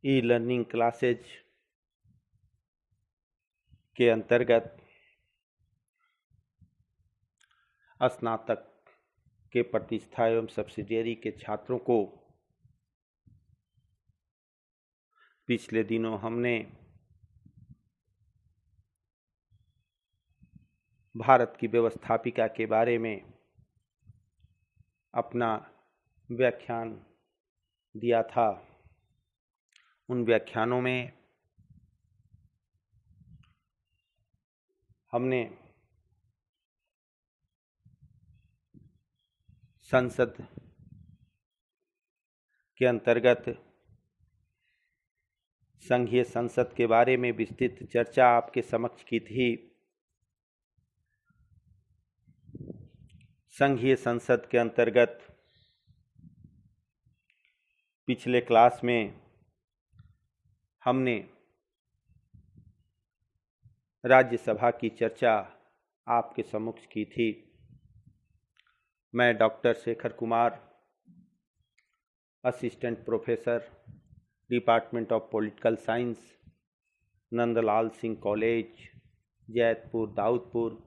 E learning classes के अंतर्गत स्नातक के प्रतिष्ठा एवं सब्सिडियरी के छात्रों को पिछले दिनों हमने भारत की व्यवस्थापिका के बारे में अपना व्याख्यान दिया था। उन व्याख्यानों में हमने संसद के अंतर्गत संघीय संसद के बारे में विस्तृत चर्चा आपके समक्ष की थी। संघीय संसद के अंतर्गत पिछले क्लास में हमने राज्यसभा की चर्चा आपके समक्ष की थी। मैं doctor Shekhar Kumar, assistant professor, department of political science, Nandlal Singh college, Jaitpur, Daudpur,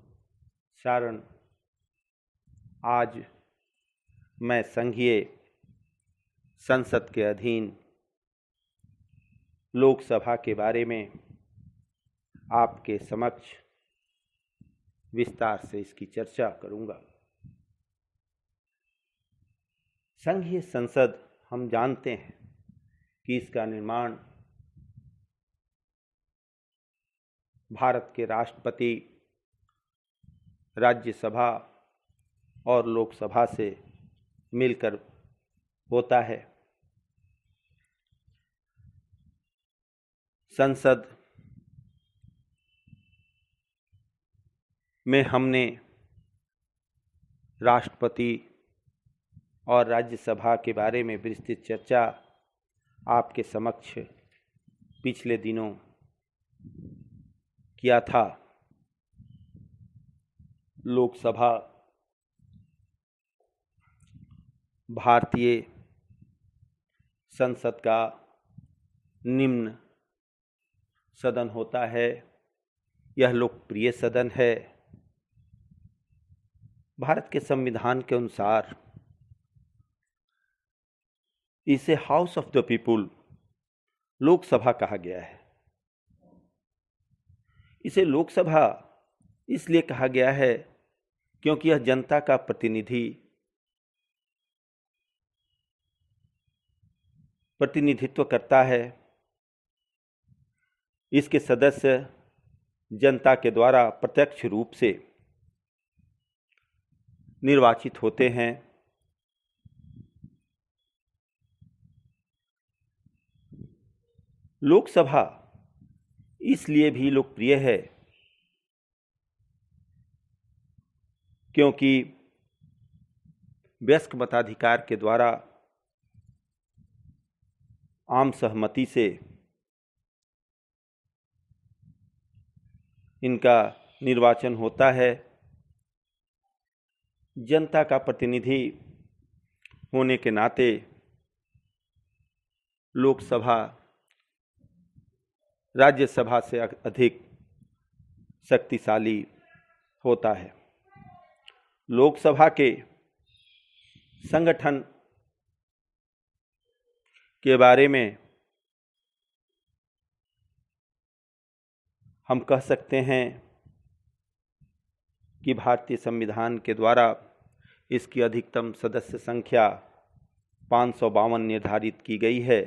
Saran. आज मैं संघीय संसद के अधीन लोकसभा के बारे में आपके समक्ष विस्तार से इसकी चर्चा करूंगा। संघीय संसद हम जानते हैं कि इसका निर्माण भारत के राष्ट्रपति, राज्यसभा और लोकसभा से मिलकर होता है। संसद में हमने राष्ट्रपति और राज्यसभा के बारे में विस्तृत चर्चा आपके समक्ष पिछले दिनों किया था। लोकसभा भारतीय संसद का निम्न सदन होता है। यह लोकप्रिय सदन है। भारत के संविधान के अनुसार इसे house of the people, Lok Sabha कहा गया है। इसे लोकसभा इसलिए कहा गया है क्योंकि यह जनता का प्रतिनिधित्व करता है। इसके सदस्य जनता के द्वारा प्रत्यक्ष रूप से निर्वाचित होते हैं। लोकसभा इसलिए भी लोकप्रिय है क्योंकि वयस्क मताधिकार के द्वारा आम सहमति से इनका निर्वाचन होता है। जनता का प्रतिनिधि होने के नाते लोकसभा राज्यसभा से अधिक शक्तिशाली होता है। लोकसभा के संगठन के बारे में हम कह सकते हैं कि भारतीय संविधान के द्वारा इसकी अधिकतम सदस्य संख्या 552 निर्धारित की गई है।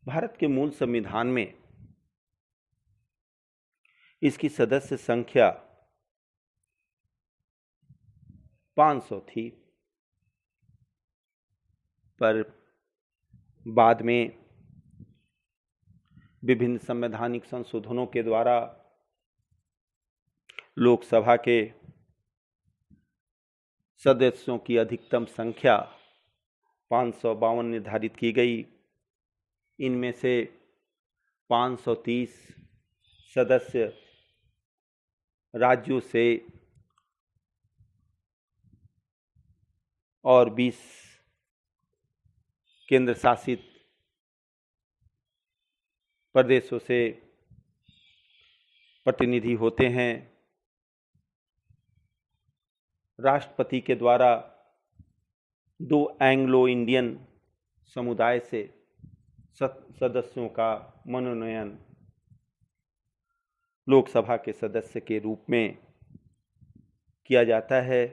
भारत के मूल संविधान में इसकी सदस्य संख्या 500 थी, पर बाद में विभिन्न संवैधानिक संशोधनों के द्वारा लोकसभा के सदस्यों की अधिकतम संख्या 552 निर्धारित की गई। इनमें से 530 सदस्य राज्यों से और 20 केंद्र शासित प्रदेशों से प्रतिनिधि होते हैं। राष्ट्रपति के द्वारा 2 एंग्लो इंडियन समुदाय से सदस्यों का मनोनयन लोकसभा के सदस्य के रूप में किया जाता है।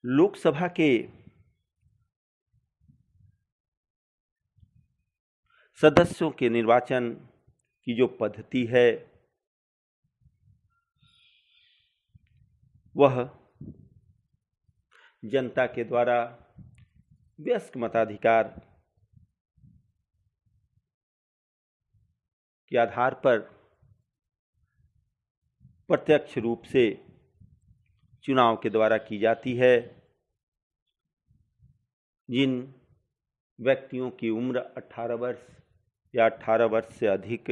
लोकसभा के सदस्यों के निर्वाचन की जो पद्धति है वह जनता के द्वारा वयस्क मताधिकार के आधार पर प्रत्यक्ष रूप से चुनाव के द्वारा की जाती है। जिन व्यक्तियों की उम्र 18 वर्ष या 18 वर्ष से अधिक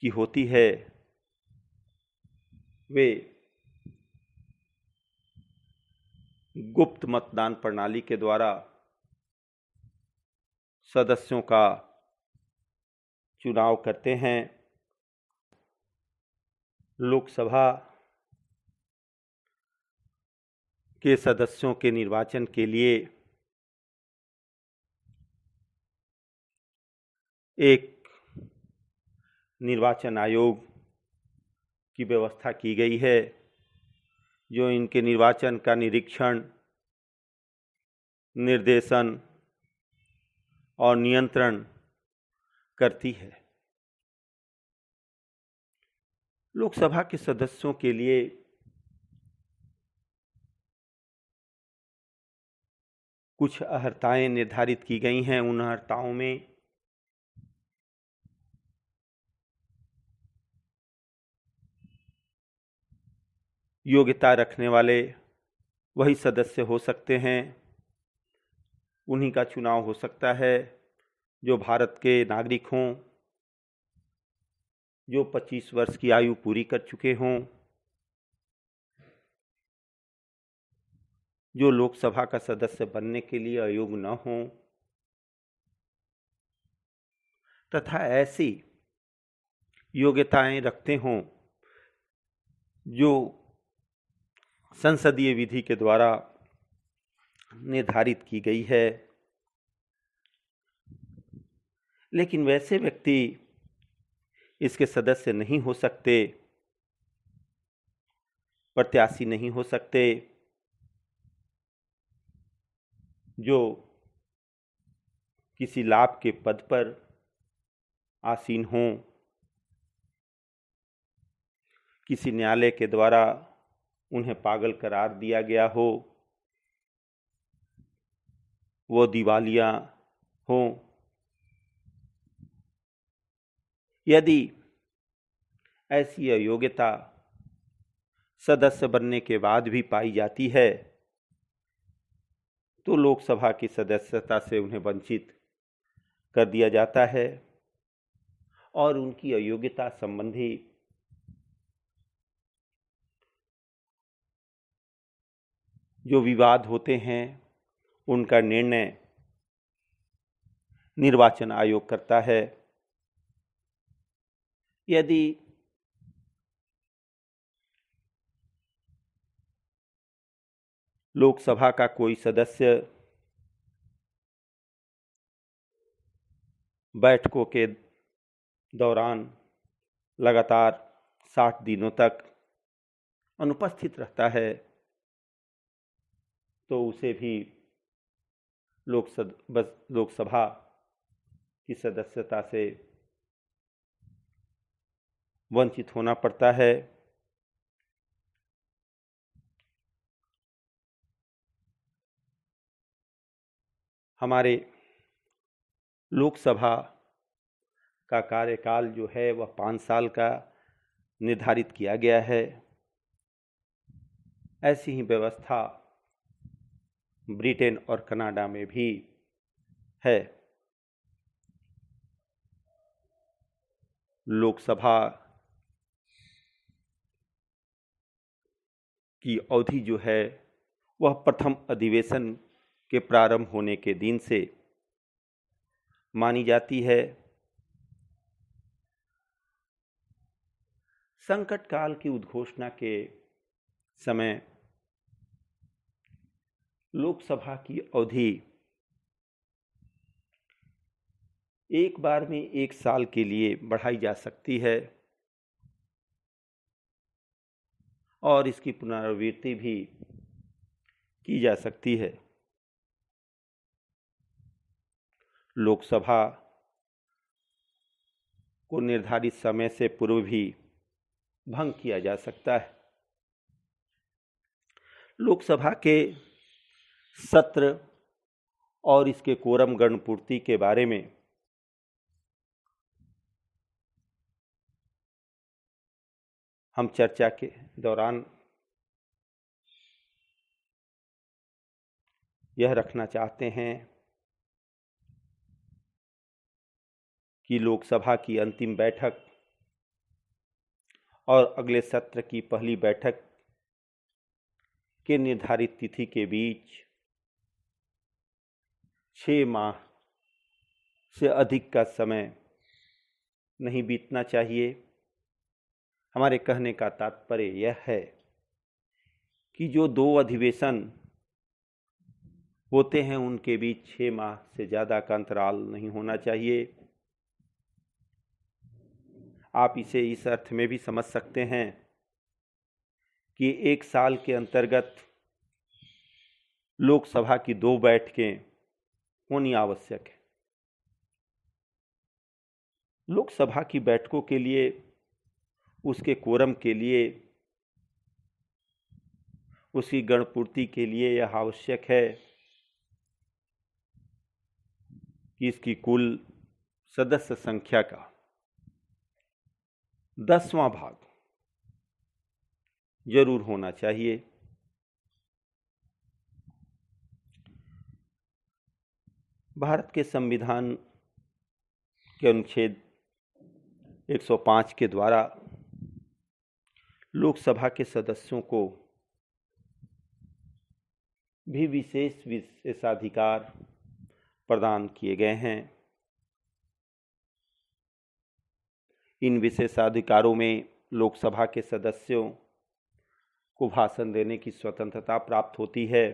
की होती है वे गुप्त मतदान प्रणाली के द्वारा सदस्यों का चुनाव करते हैं। लोकसभा के सदस्यों के निर्वाचन के लिए एक निर्वाचन आयोग की व्यवस्था की गई है जो इनके निर्वाचन का निरीक्षण, निर्देशन और नियंत्रण करती है। लोकसभा के सदस्यों के लिए कुछ अर्हताएं निर्धारित की गई हैं। उन अर्हताओं में योग्यता रखने वाले वही सदस्य हो सकते हैं, उन्हीं का चुनाव हो सकता है जो भारत के नागरिक हों, जो 25 वर्ष की आयु पूरी कर चुके हों, जो लोकसभा का सदस्य बनने के लिए अयोग्य न हों तथा ऐसी योग्यताएं रखते हों जो संसदीय विधि के द्वारा निर्धारित की गई है। लेकिन वैसे व्यक्ति इसके सदस्य नहीं हो सकते, प्रत्याशी नहीं हो सकते जो किसी लाभ के पद पर आसीन हों, किसी न्यायालय के द्वारा उन्हें पागल करार दिया गया हो, वो दिवालिया हों। यदि ऐसी अयोग्यता सदस्य बनने के बाद भी पाई जाती है तो लोकसभा की सदस्यता से उन्हें वंचित कर दिया जाता है और उनकी अयोग्यता संबंधी जो विवाद होते हैं उनका निर्णय निर्वाचन आयोग करता है। यदि लोकसभा का कोई सदस्य बैठकों के दौरान लगातार 60 दिनों तक अनुपस्थित रहता है तो उसे भी लोकसभा की सदस्यता से वंचित होना पड़ता है। हमारे लोकसभा का कार्यकाल जो है वह 5 साल का निर्धारित किया गया है। ऐसी ही व्यवस्था ब्रिटेन और कनाडा में भी है। लोकसभा की अवधि जो है वह प्रथम अधिवेशन के प्रारंभ होने के दिन से मानी जाती है। संकट काल की उद्घोषणा के समय लोकसभा की अवधि एक बार में 1 साल के लिए बढ़ाई जा सकती है और इसकी पुनरावृत्ति भी की जा सकती है। लोकसभा को निर्धारित समय से पूर्व भी भंग किया जा सकता है। लोकसभा के सत्र और इसके कोरम गणपूर्ति के बारे में हम चर्चा के दौरान यह रखना चाहते हैं कि लोकसभा की अंतिम बैठक और अगले सत्र की पहली बैठक के निर्धारित तिथि के बीच 6 माह से अधिक का समय नहीं बीतना चाहिए। हमारे कहने का तात्पर्य यह है कि जो 2 अधिवेशन होते हैं उनके बीच 6 माह से ज़्यादा का अंतराल नहीं होना चाहिए। आप इसे इस अर्थ में भी समझ सकते हैं कि 1 साल के अंतर्गत लोकसभा की 2 बैठकें होनी आवश्यक है। लोकसभा की बैठकों के लिए, उसके कोरम के लिए, उसकी गणपूर्ति के लिए यह आवश्यक है कि इसकी कुल सदस्य संख्या का 10वां भाग जरूर होना चाहिए। भारत के संविधान के अनुच्छेद 105 के द्वारा लोकसभा के सदस्यों को भी विशेष विशेषाधिकार प्रदान किए गए हैं। इन विशेषाधिकारों में लोकसभा के सदस्यों को भाषण देने की स्वतंत्रता प्राप्त होती है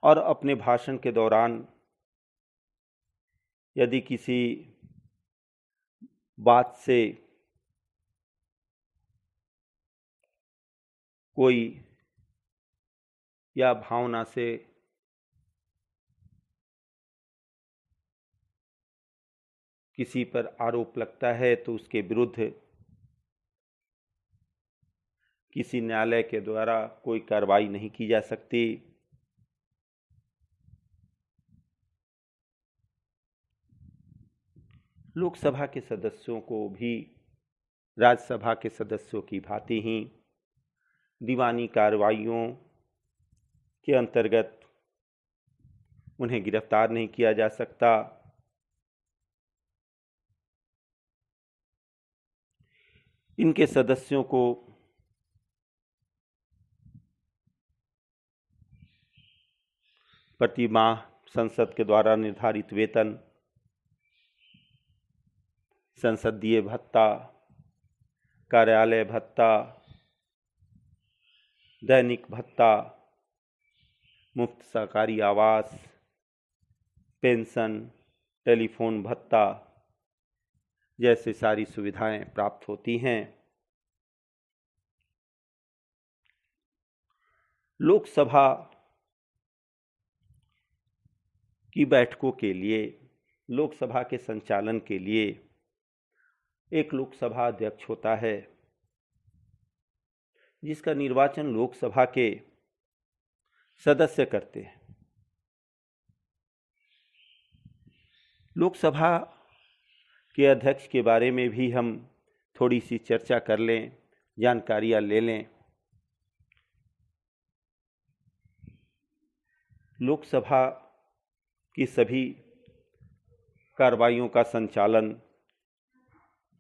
और अपने भाषण के दौरान यदि किसी बात से कोई या भावना से किसी पर आरोप लगता है तो उसके विरुद्ध किसी न्यायालय के द्वारा कोई कार्रवाई नहीं की जा सकती। लोकसभा के सदस्यों को भी राज्यसभा के सदस्यों की भांति ही दीवानी कार्रवाइयों के अंतर्गत उन्हें गिरफ्तार नहीं किया जा सकता। इनके सदस्यों को प्रति माह संसद के द्वारा निर्धारित वेतन, संसदीय भत्ता, कार्यालय भत्ता, दैनिक भत्ता, मुफ्त सरकारी आवास, पेंशन, टेलीफोन भत्ता जैसे सारी सुविधाएं प्राप्त होती हैं। लोकसभा की बैठकों के लिए, लोकसभा के संचालन के लिए एक लोकसभा अध्यक्ष होता है जिसका निर्वाचन लोकसभा के सदस्य करते हैं। लोकसभा के अध्यक्ष के बारे में भी हम थोड़ी सी चर्चा कर लें, जानकारियां ले लें। लोकसभा की सभी कार्रवाइयों का संचालन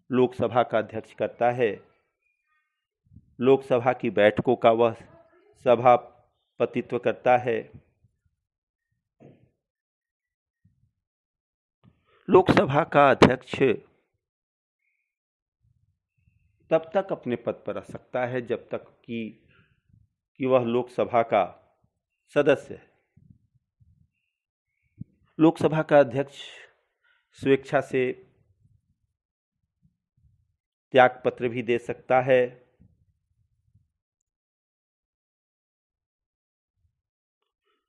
लोकसभा का अध्यक्ष करता है। लोकसभा की बैठकों का वह सभापतित्व करता है। लोकसभा का अध्यक्ष तब तक अपने पद पर रह सकता है जब तक कि वह लोकसभा का सदस्य है। लोकसभा का अध्यक्ष स्वेच्छा से त्याग पत्र भी दे सकता है।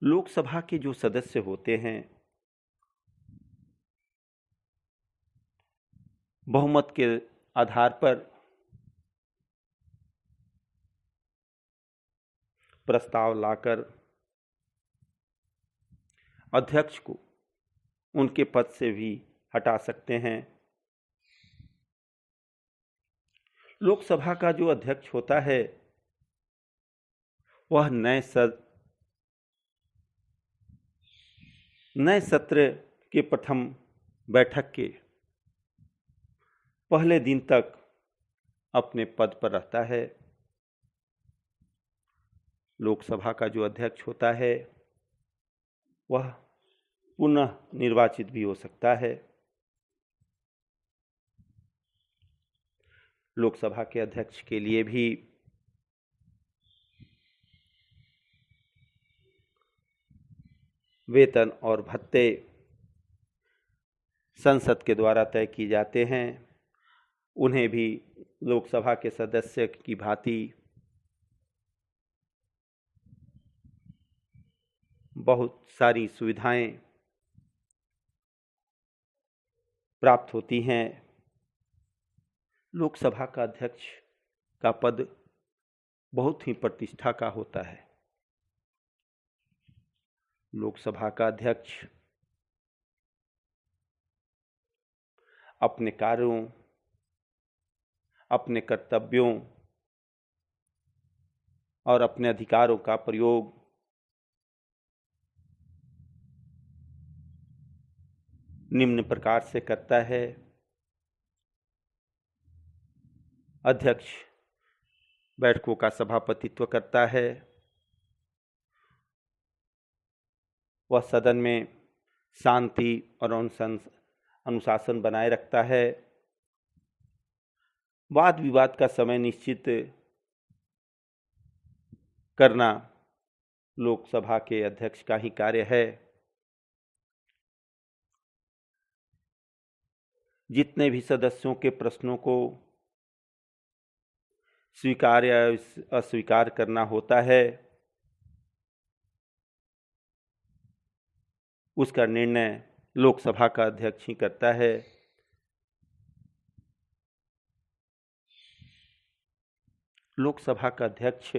लोकसभा के जो सदस्य होते हैं बहुमत के आधार पर प्रस्ताव लाकर अध्यक्ष को उनके पद से भी हटा सकते हैं। लोकसभा का जो अध्यक्ष होता है वह नए सत्र के प्रथम बैठक के पहले दिन तक अपने पद पर रहता है। लोकसभा का जो अध्यक्ष होता है वह पुनः निर्वाचित भी हो सकता है। लोकसभा के अध्यक्ष के लिए भी वेतन और भत्ते संसद के द्वारा तय किए जाते हैं। उन्हें भी लोकसभा के सदस्य की भांति बहुत सारी सुविधाएं प्राप्त होती हैं। लोकसभा का अध्यक्ष का पद बहुत ही प्रतिष्ठा का होता है। लोकसभा का अध्यक्ष अपने कार्यों, अपने कर्तव्यों और अपने अधिकारों का प्रयोग निम्न प्रकार से करता है। अध्यक्ष बैठकों का सभापतित्व करता है। वह सदन में शांति और अनुशासन बनाए रखता है। वाद विवाद का समय निश्चित करना लोकसभा के अध्यक्ष का ही कार्य है। जितने भी सदस्यों के प्रश्नों को स्वीकार या अस्वीकार करना होता है उसका निर्णय लोकसभा का अध्यक्ष ही करता है। लोकसभा का अध्यक्ष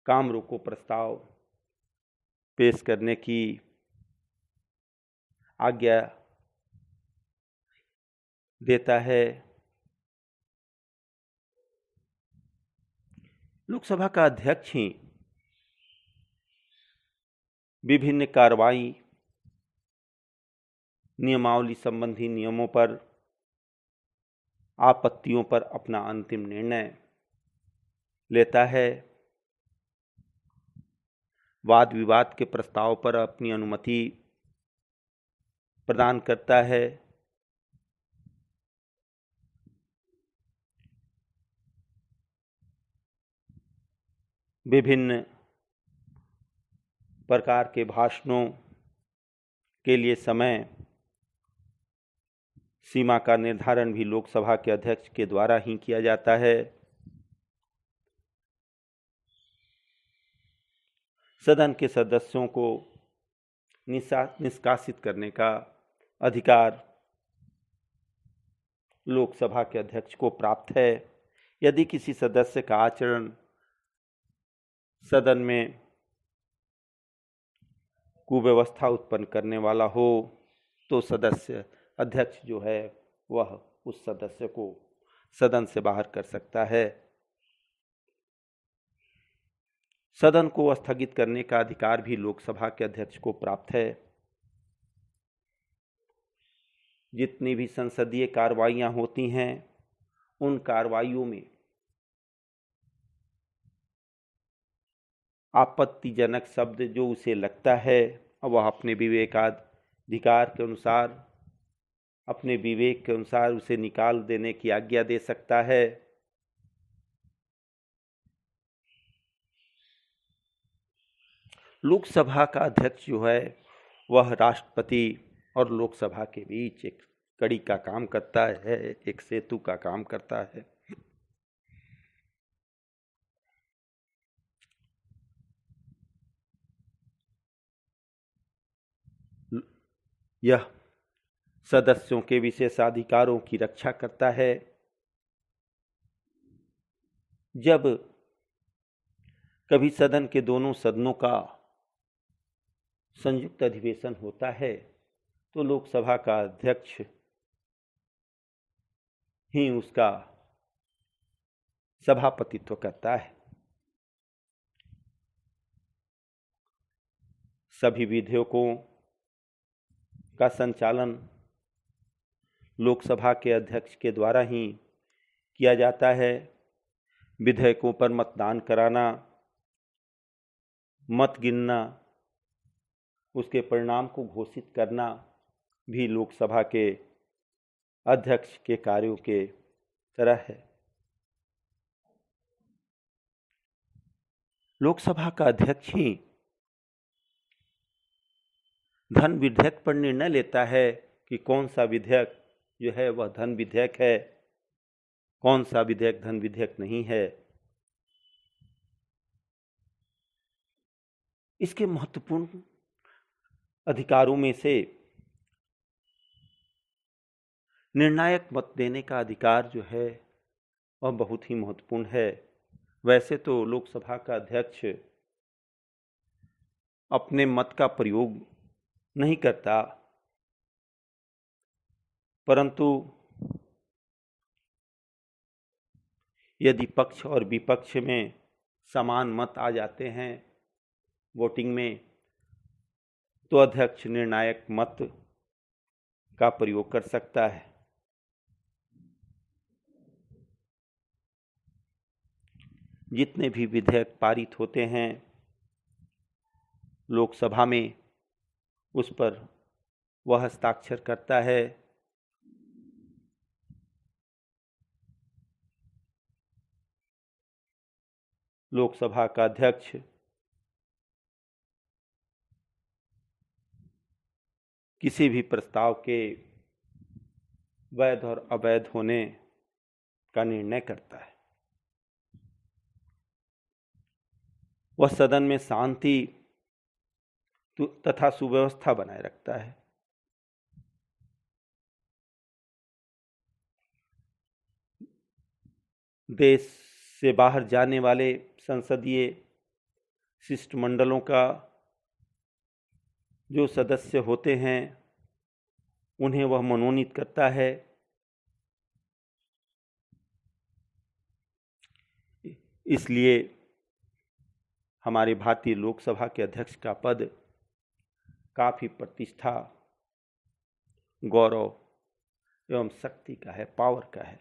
काम रोको प्रस्ताव पेश करने की आज्ञा देता है। लोकसभा का अध्यक्ष ही विभिन्न कार्रवाई नियमावली संबंधी नियमों पर, आपत्तियों पर अपना अंतिम निर्णय लेता है। वाद विवाद के प्रस्ताव पर अपनी अनुमति प्रदान करता है। विभिन्न प्रकार के भाषणों के लिए समय सीमा का निर्धारण भी लोकसभा के अध्यक्ष के द्वारा ही किया जाता है। सदन के सदस्यों को निष्कासित करने का अधिकार लोकसभा के अध्यक्ष को प्राप्त है। यदि किसी सदस्य का आचरण सदन में कुव्यवस्था उत्पन्न करने वाला हो तो सदस्य अध्यक्ष जो है वह उस सदस्य को सदन से बाहर कर सकता है। सदन को स्थगित करने का अधिकार भी लोकसभा के अध्यक्ष को प्राप्त है। जितनी भी संसदीय कार्रवाइयां होती हैं उन कार्रवाइयों में आपत्तिजनक शब्द जो उसे लगता है, वह अपने विवेकाधिकार के अनुसार, अपने विवेक के अनुसार उसे निकाल देने की आज्ञा दे सकता है। लोकसभा का अध्यक्ष जो है वह राष्ट्रपति और लोकसभा के बीच एक कड़ी का काम करता है, एक सेतु का काम करता है। यह सदस्यों के विशेषाधिकारों की रक्षा करता है। जब कभी सदन के दोनों सदनों का संयुक्त अधिवेशन होता है तो लोकसभा का अध्यक्ष ही उसका सभापतित्व करता है। सभी विधेयकों का संचालन लोकसभा के अध्यक्ष के द्वारा ही किया जाता है। विधेयकों पर मतदान कराना, मत गिनना, उसके परिणाम को घोषित करना भी लोकसभा के अध्यक्ष के कार्यों के तरह है। लोकसभा का अध्यक्ष ही धन विधेयक पर निर्णय लेता है कि कौन सा विधेयक जो है वह धन विधेयक है, कौन सा विधेयक धन विधेयक नहीं है। इसके महत्वपूर्ण अधिकारों में से निर्णायक मत देने का अधिकार जो है वह बहुत ही महत्वपूर्ण है। वैसे तो लोकसभा का अध्यक्ष अपने मत का प्रयोग नहीं करता, परंतु यदि पक्ष और विपक्ष में समान मत आ जाते हैं वोटिंग में, तो अध्यक्ष निर्णायक मत का प्रयोग कर सकता है। जितने भी विधेयक पारित होते हैं लोकसभा में, उस पर वह हस्ताक्षर करता है। लोकसभा का अध्यक्ष किसी भी प्रस्ताव के वैध और अवैध होने का निर्णय करता है। वह सदन में शांति तथा सुव्यवस्था बनाए रखता है। देश से बाहर जाने वाले संसदीय शिष्टमंडलों का जो सदस्य होते हैं उन्हें वह मनोनीत करता है। इसलिए हमारे भारतीय लोकसभा के अध्यक्ष का पद काफी प्रतिष्ठा, गौरव एवं शक्ति का है, पावर का है।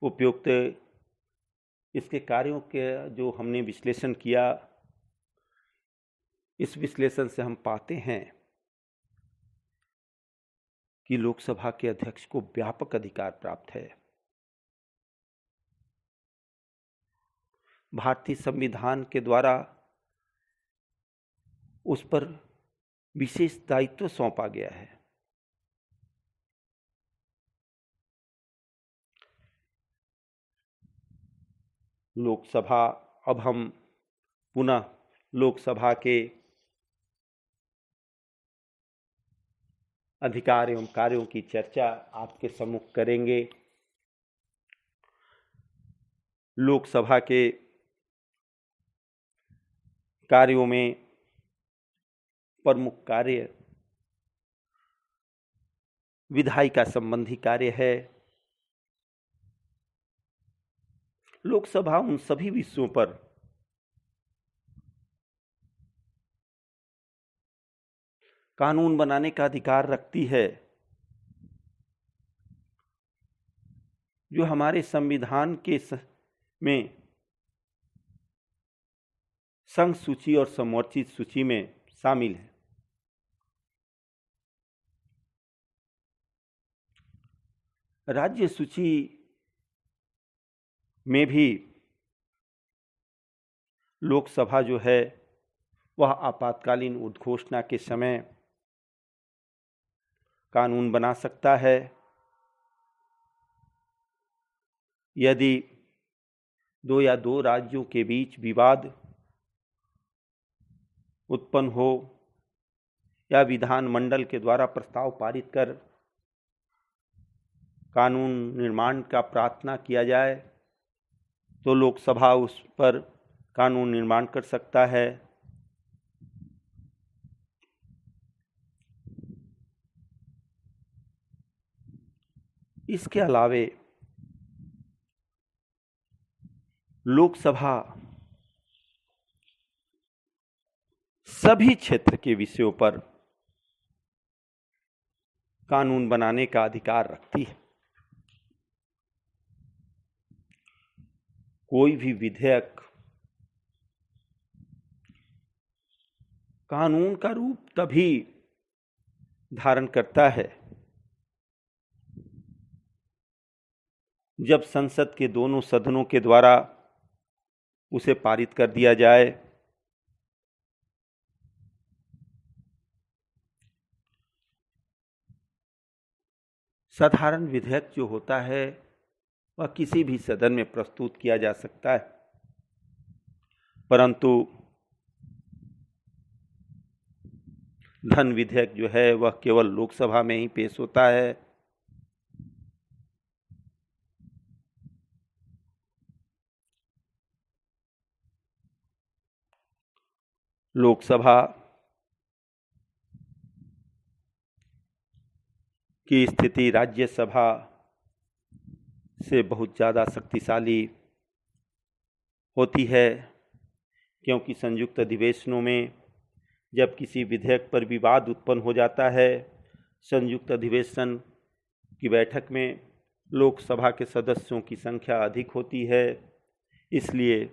उपयुक्त इसके कार्यों के जो हमने विश्लेषण किया, इस विश्लेषण से हम पाते हैं कि लोकसभा के अध्यक्ष को व्यापक अधिकार प्राप्त है। भारतीय संविधान के द्वारा उस पर विशेष दायित्व सौंपा गया है। लोकसभा, अब हम पुनः लोकसभा के अधिकार एवं कार्यों की चर्चा आपके सम्मुख करेंगे। लोकसभा के कार्यों में प्रमुख कार्य विधायिका संबंधी कार्य है। लोकसभा उन सभी विषयों पर कानून बनाने का अधिकार रखती है जो हमारे संविधान के में संघ सूची और समवर्तित सूची में शामिल है। राज्य सूची में भी लोकसभा जो है वह आपातकालीन उद्घोषणा के समय कानून बना सकता है। यदि दो या दो राज्यों के बीच विवाद उत्पन्न हो या विधानमंडल के द्वारा प्रस्ताव पारित कर कानून निर्माण का प्रार्थना किया जाए तो लोकसभा उस पर कानून निर्माण कर सकता है। इसके अलावे लोकसभा सभी क्षेत्र के विषयों पर कानून बनाने का अधिकार रखती है। कोई भी विधेयक कानून का रूप तभी धारण करता है जब संसद के दोनों सदनों के द्वारा उसे पारित कर दिया जाए। साधारण विधेयक जो होता है वह किसी भी सदन में प्रस्तुत किया जा सकता है, परंतु धन विधेयक जो है वह केवल लोकसभा में ही पेश होता है। लोकसभा की स्थिति राज्यसभा से बहुत ज़्यादा शक्तिशाली होती है, क्योंकि संयुक्त अधिवेशनों में जब किसी विधेयक पर विवाद उत्पन्न हो जाता है, संयुक्त अधिवेशन की बैठक में लोकसभा के सदस्यों की संख्या अधिक होती है, इसलिए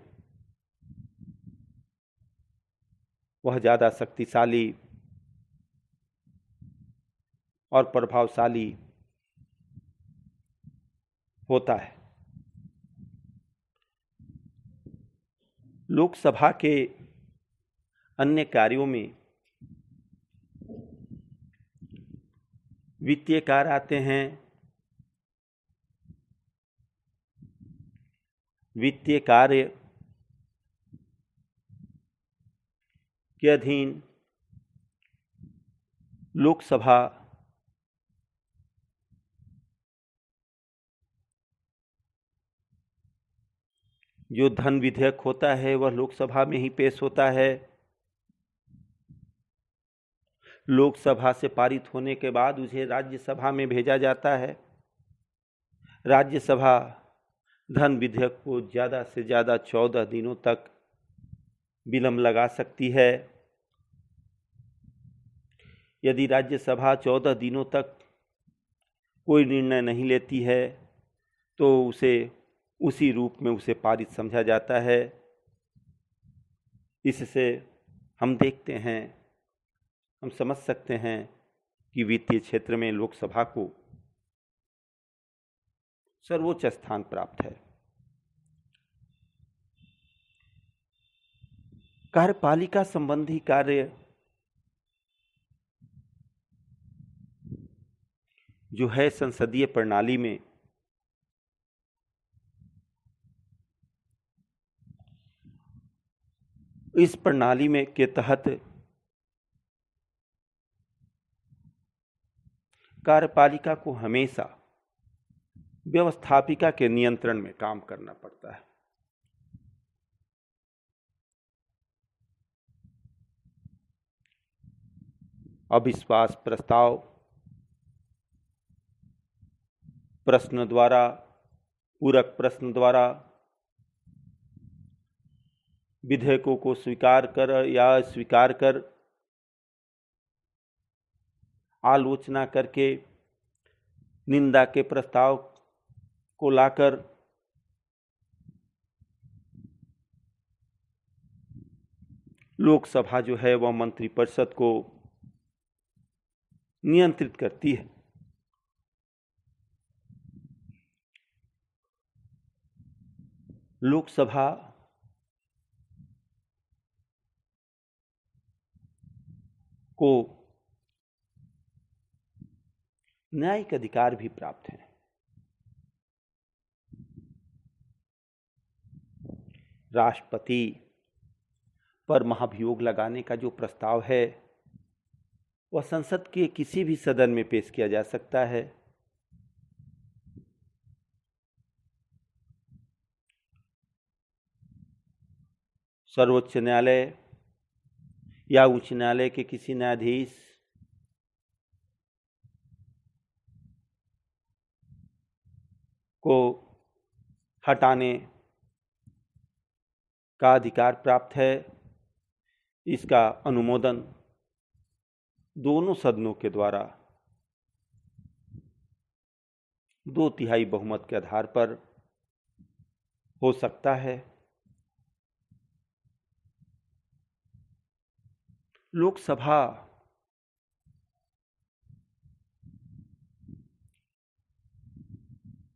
वह ज़्यादा शक्तिशाली और प्रभावशाली होता है। लोकसभा के अन्य कार्यों में वित्तीय कार्य आते हैं। वित्तीय कार्य के अधीन लोकसभा जो धन विधेयक होता है वह लोकसभा में ही पेश होता है। लोकसभा से पारित होने के बाद उसे राज्यसभा में भेजा जाता है। राज्यसभा धन विधेयक को ज़्यादा से ज़्यादा 14 दिनों तक विलंब लगा सकती है। यदि राज्यसभा 14 दिनों तक कोई निर्णय नहीं लेती है तो उसे उसी रूप में उसे पारित समझा जाता है। इससे हम देखते हैं, हम समझ सकते हैं कि वित्तीय क्षेत्र में लोकसभा को सर्वोच्च स्थान प्राप्त है। कार्यपालिका संबंधी कार्य जो है संसदीय प्रणाली में इस प्रणाली में के तहत कार्यपालिका को हमेशा व्यवस्थापिका के नियंत्रण में काम करना पड़ता है। अविश्वास प्रस्ताव प्रश्न द्वारा, पूरक प्रश्न द्वारा विधेयकों को स्वीकार कर या अस्वीकार कर आलोचना करके निंदा के प्रस्ताव को लाकर लोकसभा जो है वह मंत्रिपरिषद को नियंत्रित करती है। लोकसभा को न्यायिक अधिकार भी प्राप्त है। राष्ट्रपति पर महाभियोग लगाने का जो प्रस्ताव है वह संसद के किसी भी सदन में पेश किया जा सकता है। सर्वोच्च न्यायालय या उच्च न्यायालय के किसी न्यायाधीश को हटाने का अधिकार प्राप्त है। इसका अनुमोदन दोनों सदनों के द्वारा 2/3 बहुमत के आधार पर हो सकता है। लोकसभा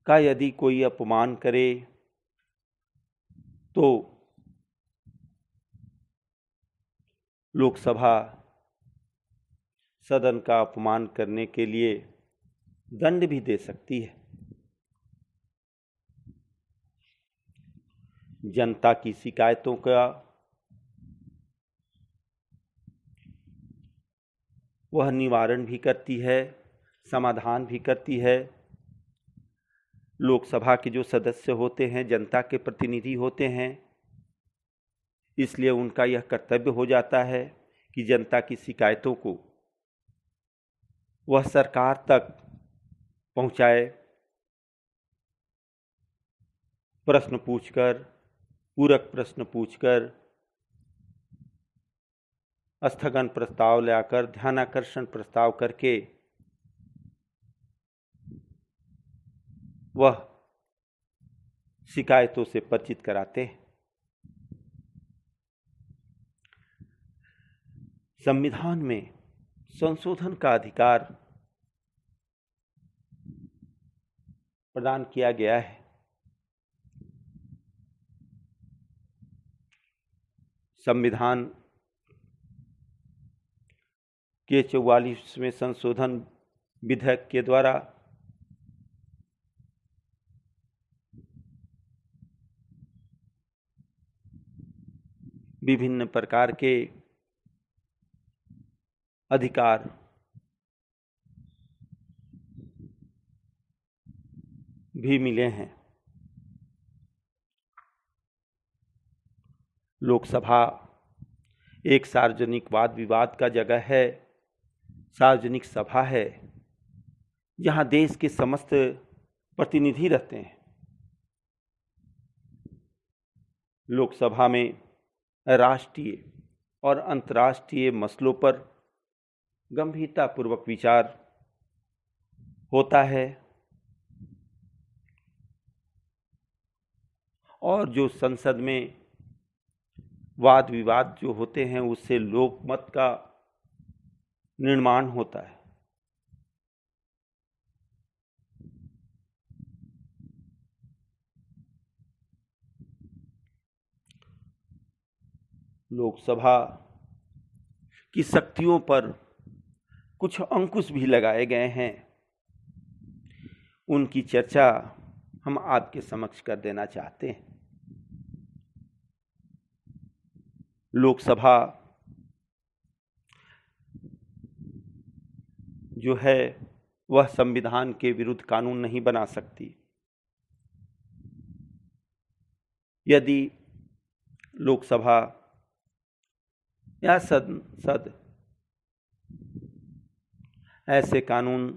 का यदि कोई अपमान करे तो लोकसभा सदन का अपमान करने के लिए दंड भी दे सकती है। जनता की शिकायतों का वह निवारण भी करती है, समाधान भी करती है। लोकसभा के जो सदस्य होते हैं जनता के प्रतिनिधि होते हैं, इसलिए उनका यह कर्तव्य हो जाता है कि जनता की शिकायतों को वह सरकार तक पहुंचाए, प्रश्न पूछकर, पूरक प्रश्न पूछकर, स्थगन प्रस्ताव लाकर, ध्यानाकर्षण प्रस्ताव करके वह शिकायतों से परिचित कराते हैं। संविधान में संशोधन का अधिकार प्रदान किया गया है। संविधान के 44वें संशोधन विधेयक के द्वारा विभिन्न प्रकार के अधिकार भी मिले हैं। लोकसभा एक सार्वजनिक वाद विवाद का जगह है, सार्वजनिक सभा है, जहां देश के समस्त प्रतिनिधि रहते हैं। लोकसभा में राष्ट्रीय और अंतर्राष्ट्रीय मसलों पर गंभीरतापूर्वक विचार होता है और जो संसद में वाद विवाद जो होते हैं उससे लोकमत का निर्माण होता है। लोकसभा की शक्तियों पर कुछ अंकुश भी लगाए गए हैं, उनकी चर्चा हम आपके समक्ष कर देना चाहते हैं। लोकसभा जो है वह संविधान के विरुद्ध कानून नहीं बना सकती। यदि लोकसभा या संसद ऐसे कानून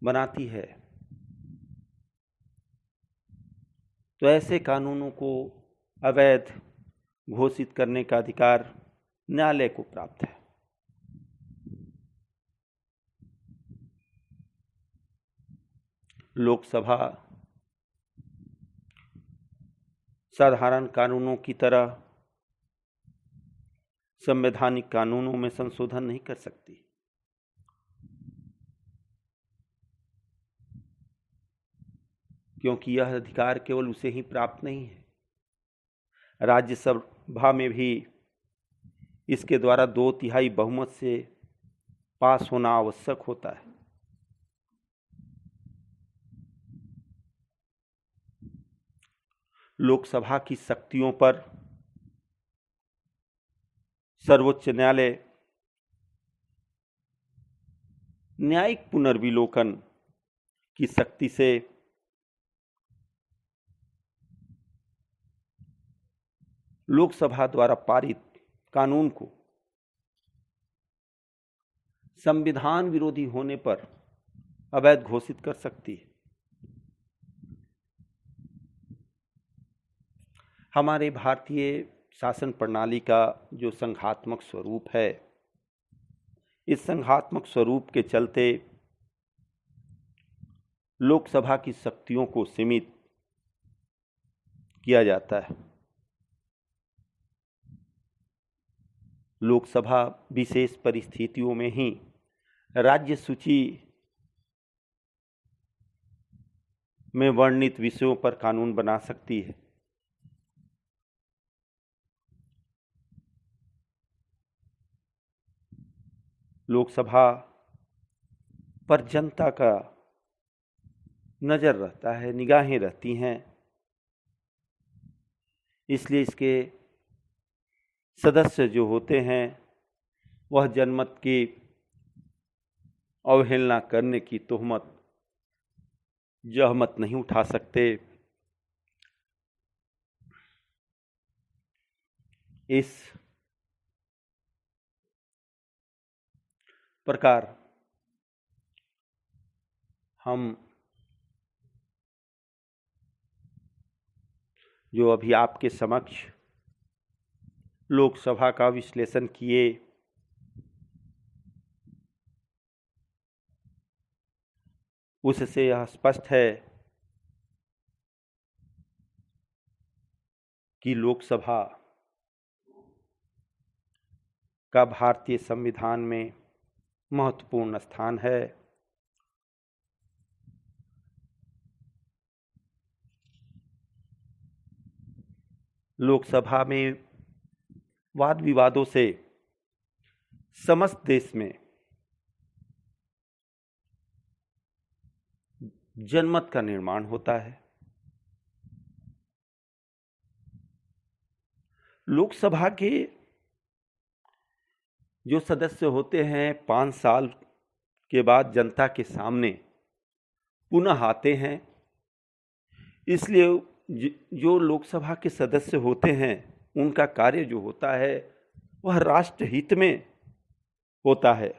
बनाती है तो ऐसे कानूनों को अवैध घोषित करने का अधिकार न्यायालय को प्राप्त है। लोकसभा साधारण कानूनों की तरह संवैधानिक कानूनों में संशोधन नहीं कर सकती। क्योंकि यह अधिकार केवल उसे ही प्राप्त नहीं है, राज्यसभा में भी इसके द्वारा 2/3 बहुमत से पास होना आवश्यक होता है। लोकसभा की शक्तियों पर सर्वोच्च न्यायालय न्यायिक पुनर्विलोकन की शक्ति से लोकसभा द्वारा पारित कानून को संविधान विरोधी होने पर अवैध घोषित कर सकती है। हमारे भारतीय शासन प्रणाली का जो संघात्मक स्वरूप है, इस संघात्मक स्वरूप के चलते लोकसभा की शक्तियों को सीमित किया जाता है। लोकसभा विशेष परिस्थितियों में ही राज्य सूची में वर्णित विषयों पर कानून बना सकती है। लोकसभा पर जनता का नजर रहता है, निगाहें रहती हैं, इसलिए इसके सदस्य जो होते हैं वह जनमत की अवहेलना करने की तोहमत, जहमत नहीं उठा सकते। इस प्रकार हम जो अभी आपके समक्ष लोकसभा का विश्लेषण किए, उससे यह स्पष्ट है कि लोकसभा का भारतीय संविधान में महत्वपूर्ण स्थान है। लोकसभा में वाद विवादों से समस्त देश में जनमत का निर्माण होता है। लोकसभा के जो सदस्य होते हैं 5 साल के बाद जनता के सामने पुनः आते हैं, इसलिए जो लोकसभा के सदस्य होते हैं उनका कार्य जो होता है वह राष्ट्र हित में होता है।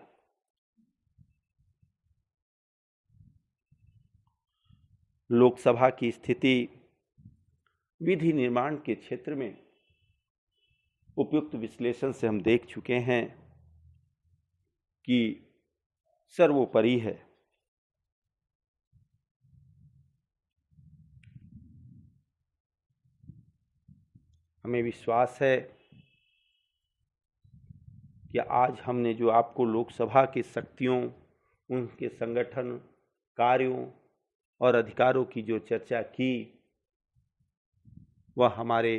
लोकसभा की स्थिति विधि निर्माण के क्षेत्र में उपयुक्त विश्लेषण से हम देख चुके हैं कि सर्वोपरि है। हमें विश्वास है कि आज हमने जो आपको लोकसभा की शक्तियों, उनके संगठन, कार्यों और अधिकारों की जो चर्चा की, वह हमारे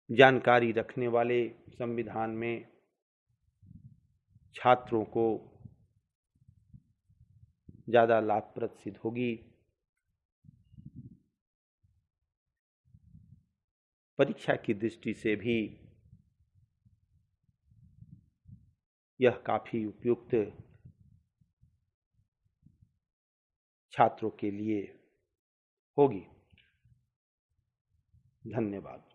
जानकारी रखने वाले संविधान में छात्रों को ज़्यादा लाभप्रद सिद्ध होगी। परीक्षा की दृष्टि से भी यह काफी उपयुक्त छात्रों के लिए होगी। धन्यवाद।